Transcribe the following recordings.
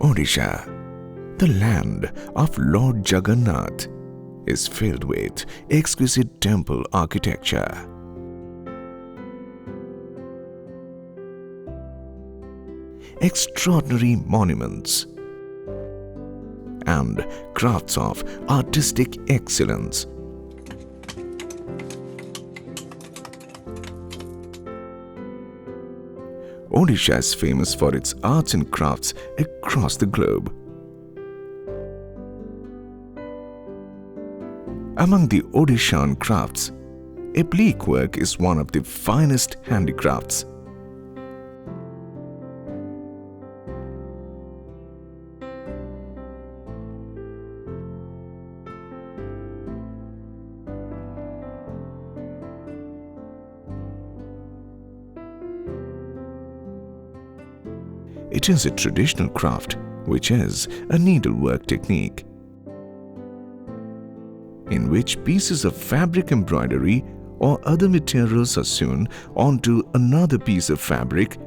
Odisha, the land of Lord Jagannath, is filled with exquisite temple architecture. Extraordinary monuments and crafts of artistic excellence. Odisha is famous for its arts and crafts across the globe. Among the Odishan crafts, Applique Work is one of the finest handicrafts. It is a traditional craft, which is a needlework technique in which pieces of fabric embroidery or other materials are sewn onto another piece of fabric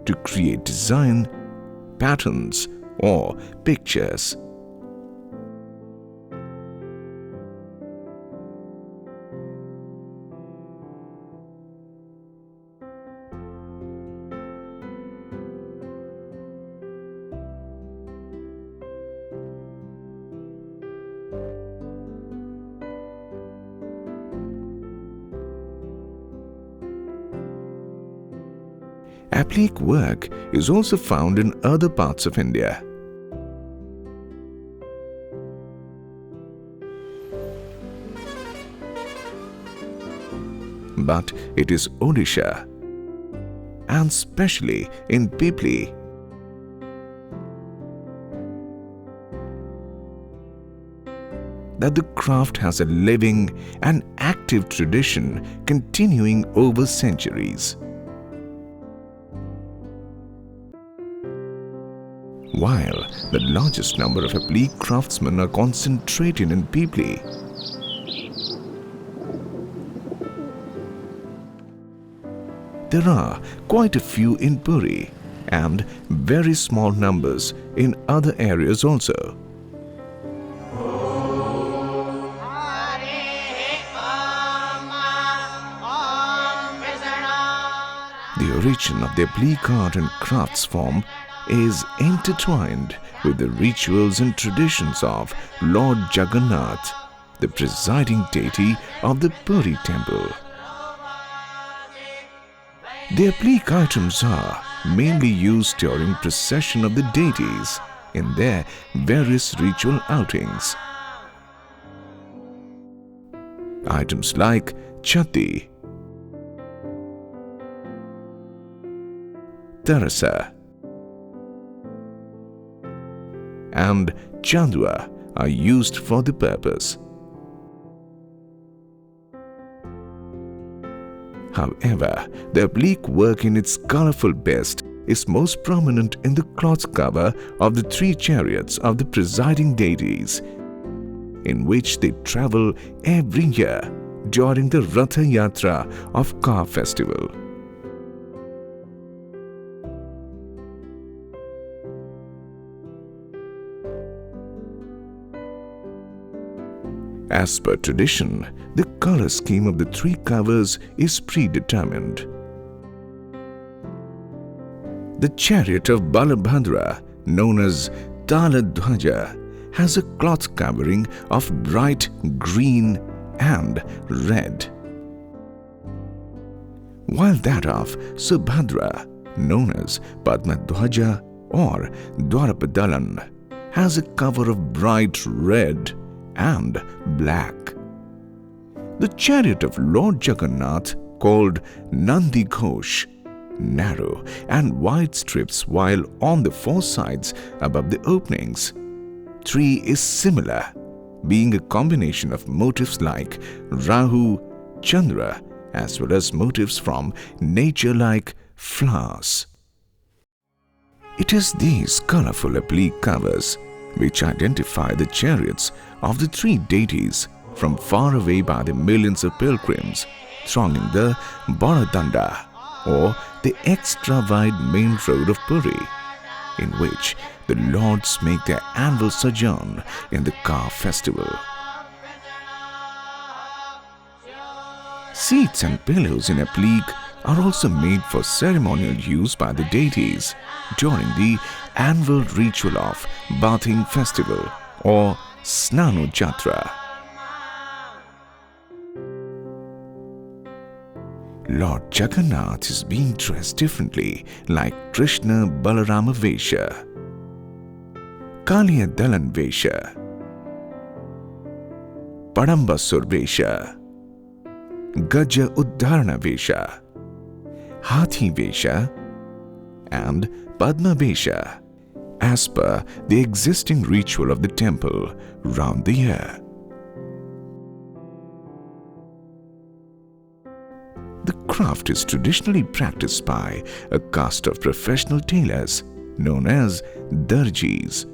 to create design, patterns, or pictures. Applique work is also found in other parts of India. But it is Odisha, and especially in Puri, that the craft has a living and active tradition continuing over centuries. While the largest number of applique craftsmen are concentrated in Puri, there are quite a few in Puri and very small numbers in other areas also. The origin of the applique art and crafts form is intertwined with the rituals and traditions of Lord Jagannath, the presiding deity of the Puri temple. The applique items are mainly used during procession of the deities in their various ritual outings. Items like chatti, tarasa, and chandua are used for the purpose. However, the applique work in its colorful best is most prominent in the cloth cover of the three chariots of the presiding deities, in which they travel every year during the Ratha Yatra of Car festival. As per tradition, the color scheme of the three covers is predetermined. The chariot of Balabhadra, known as Taladhwaja, has a cloth covering of bright green and red, while that of Subhadra, known as Padmadhwaja or Dwarapadalan, has a cover of bright red and black. The chariot of Lord Jagannath, called Nandi Ghosh, narrow and wide strips, while on the four sides above the openings. Three is similar, being a combination of motifs like Rahu, Chandra, as well as motifs from nature like flowers. It is these colorful applique covers which identify the chariots of the three deities from far away by the millions of pilgrims thronging the Baradanda, or the extra-wide main road of Puri, in which the lords make their annual sojourn in the car festival. Seats and pillows in applique are also made for ceremonial use by the deities during the annual ritual of bathing festival or Snanu Jatra. Lord Jagannath is being dressed differently, like Krishna Balarama Vesha, Kaliya Dalan Vesha, Padambasur Vesha, Gaja Uddharana Vesha, Hathi Vesha, and Padma Vesha, as per the existing ritual of the temple round the year. The craft is traditionally practiced by a caste of professional tailors known as darjis.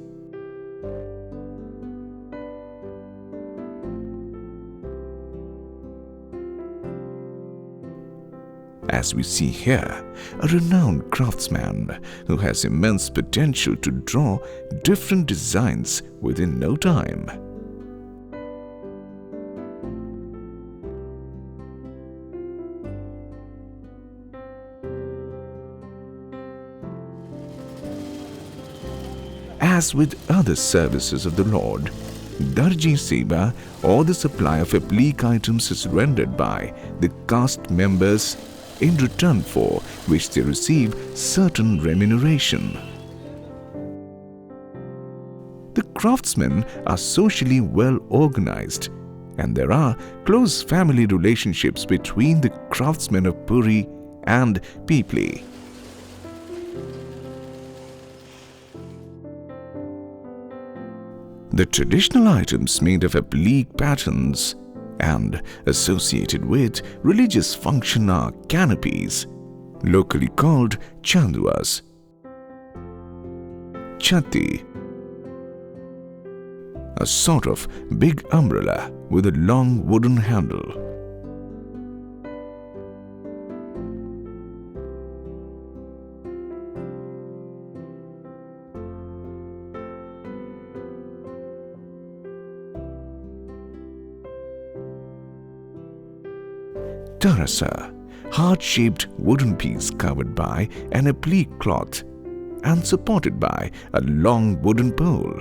As we see here, a renowned craftsman who has immense potential to draw different designs within no time. As with other services of the Lord, Darji Seva or the supply of applique items is rendered by the caste members in return for which they receive certain remuneration. The craftsmen are socially well organized, and there are close family relationships between the craftsmen of Puri and Pipli. The traditional items made of applique patterns and associated with religious function are canopies, locally called chanduas, chatti, a sort of big umbrella with a long wooden handle, tarasa, heart-shaped wooden piece covered by an applique cloth and supported by a long wooden pole.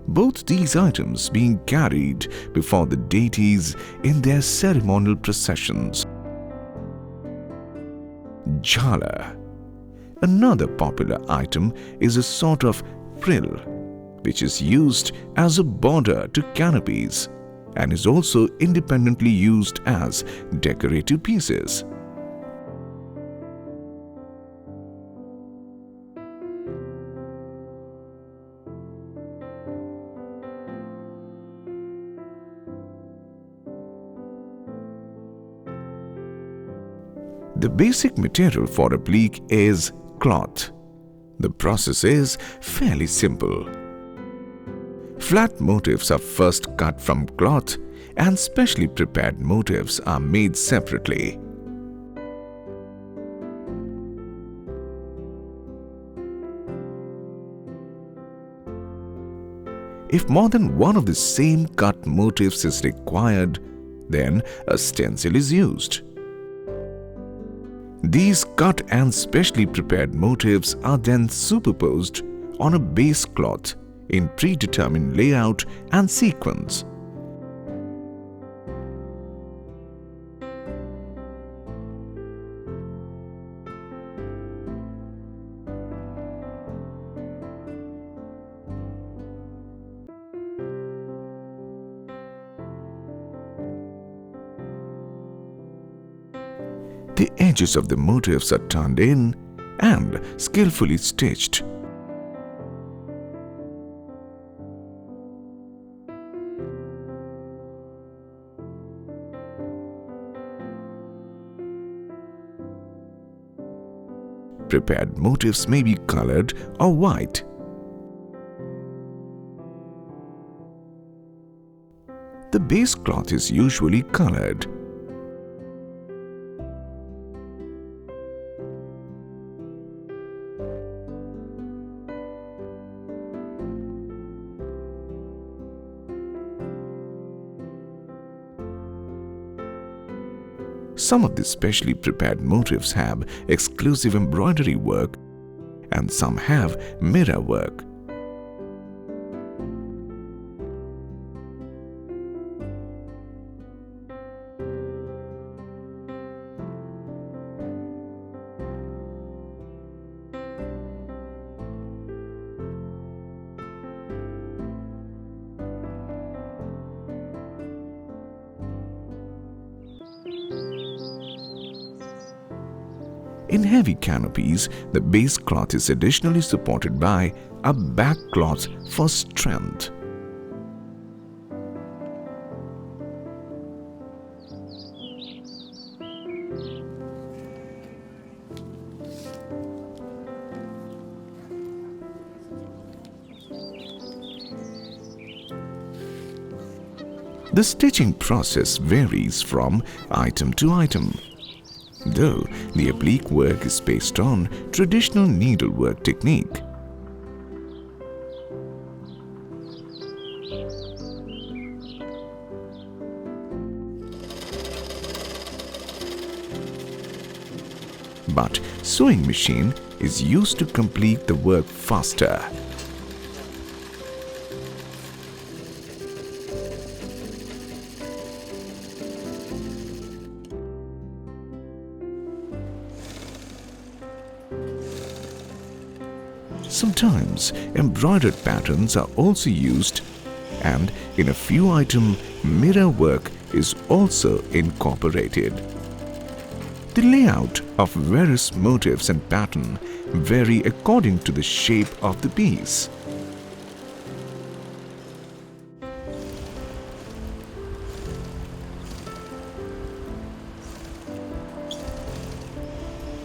Both these items being carried before the deities in their ceremonial processions. Jhala. Another popular item is a sort of frill, which is used as a border to canopies and is also independently used as decorative pieces. The basic material for applique is cloth. The process is fairly simple. Flat motifs are first cut from cloth and specially prepared motifs are made separately. If more than one of the same cut motifs is required, then a stencil is used. These cut and specially prepared motifs are then superposed on a base cloth in predetermined layout and sequence. The edges of the motifs are turned in and skillfully stitched. Prepared motifs may be colored or white. The base cloth is usually colored. Some of the specially prepared motifs have exclusive embroidery work and some have mirror work. In heavy canopies, the base cloth is additionally supported by a back cloth for strength. The stitching process varies from item to item. Though the applique work is based on traditional needlework technique. But sewing machine is used to complete the work faster. Sometimes embroidered patterns are also used, and in a few items, mirror work is also incorporated. The layout of various motifs and patterns vary according to the shape of the piece.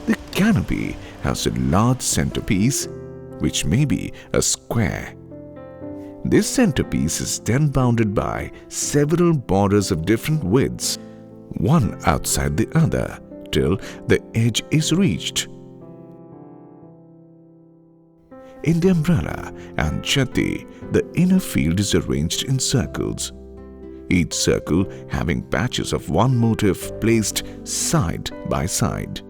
The canopy has a large centerpiece, which may be a square. This centerpiece is then bounded by several borders of different widths, one outside the other, till the edge is reached. In the umbrella and chatti, the inner field is arranged in circles, each circle having patches of one motif placed side by side.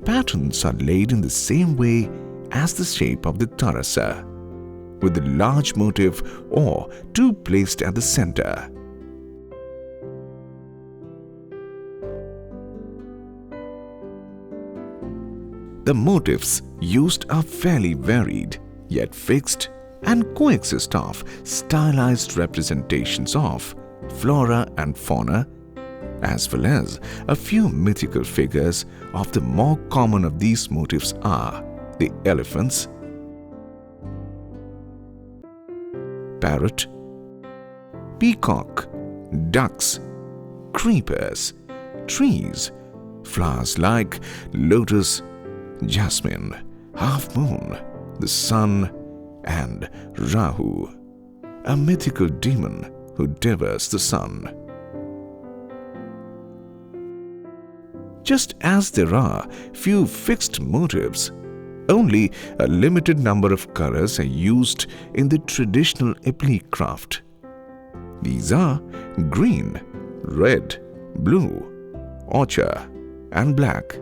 Patterns are laid in the same way as the shape of the tarasa, with the large motif or two placed at the center. The motifs used are fairly varied, yet fixed, and coexist of stylized representations of flora and fauna, as well as a few mythical figures. Of the more common of these motifs are the elephants, parrot, peacock, ducks, creepers, trees, flowers like lotus, jasmine, half moon, the sun, and Rahu, a mythical demon who devours the sun. Just as there are few fixed motifs, only a limited number of colors are used in the traditional applique craft. These are green, red, blue, ochre, and black.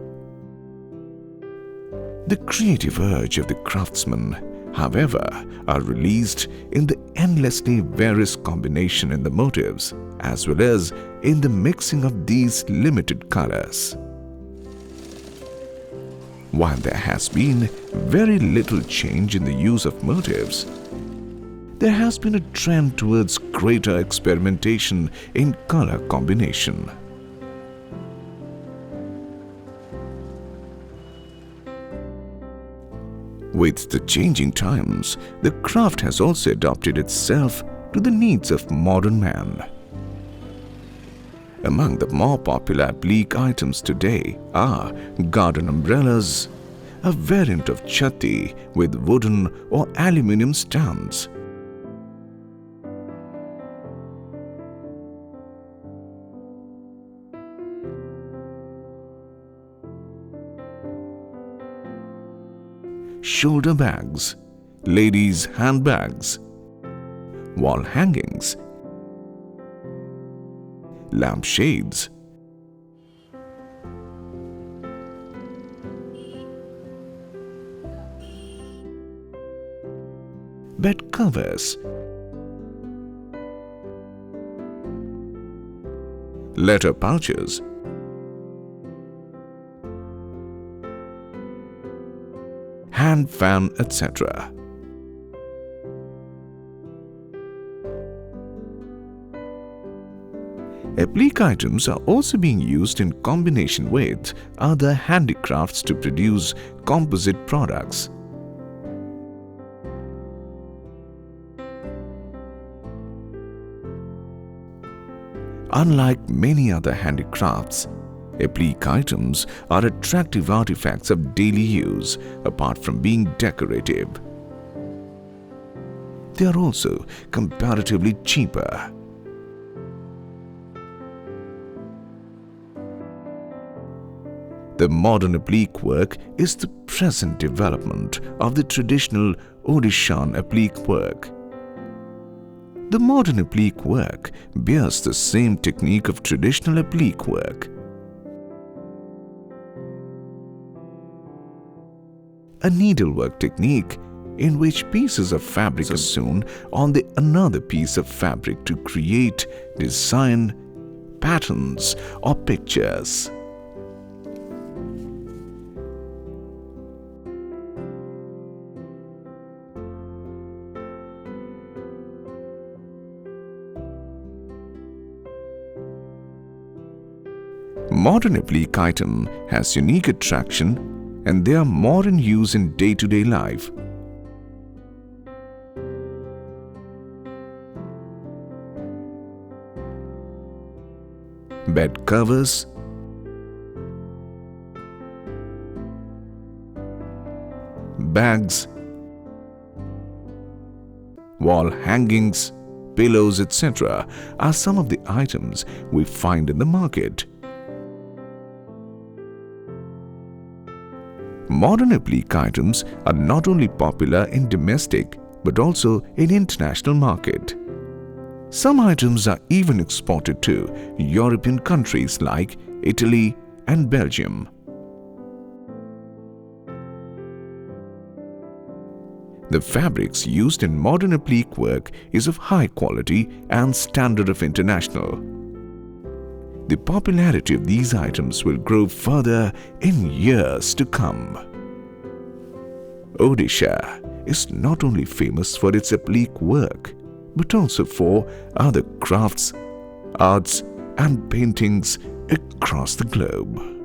The creative urge of the craftsman, however, are released in the endlessly various combination in the motifs, as well as in the mixing of these limited colors. While there has been very little change in the use of motifs, there has been a trend towards greater experimentation in color combination. With the changing times, the craft has also adapted itself to the needs of modern man. Among the more popular applique items today are garden umbrellas, a variant of chatti with wooden or aluminium stands, shoulder bags, ladies' handbags, wall hangings, lampshades, bed covers, letter pouches, hand fan, etc. Applique items are also being used in combination with other handicrafts to produce composite products. Unlike many other handicrafts, applique items are attractive artifacts of daily use apart from being decorative. They are also comparatively cheaper. The modern applique work is the present development of the traditional Odishan applique work. The modern applique work bears the same technique of traditional applique work. A needlework technique in which pieces of fabric are sewn on another piece of fabric to create design, patterns or pictures. Modern applique item has unique attraction and they are more in use in day-to-day life. Bed covers, bags, wall hangings, pillows, etc. are some of the items we find in the market. Modern applique items are not only popular in domestic but also in international market. Some items are even exported to European countries like Italy and Belgium. The fabrics used in modern applique work is of high quality and standard of international. The popularity of these items will grow further in years to come. Odisha is not only famous for its applique work, but also for other crafts, arts and paintings across the globe.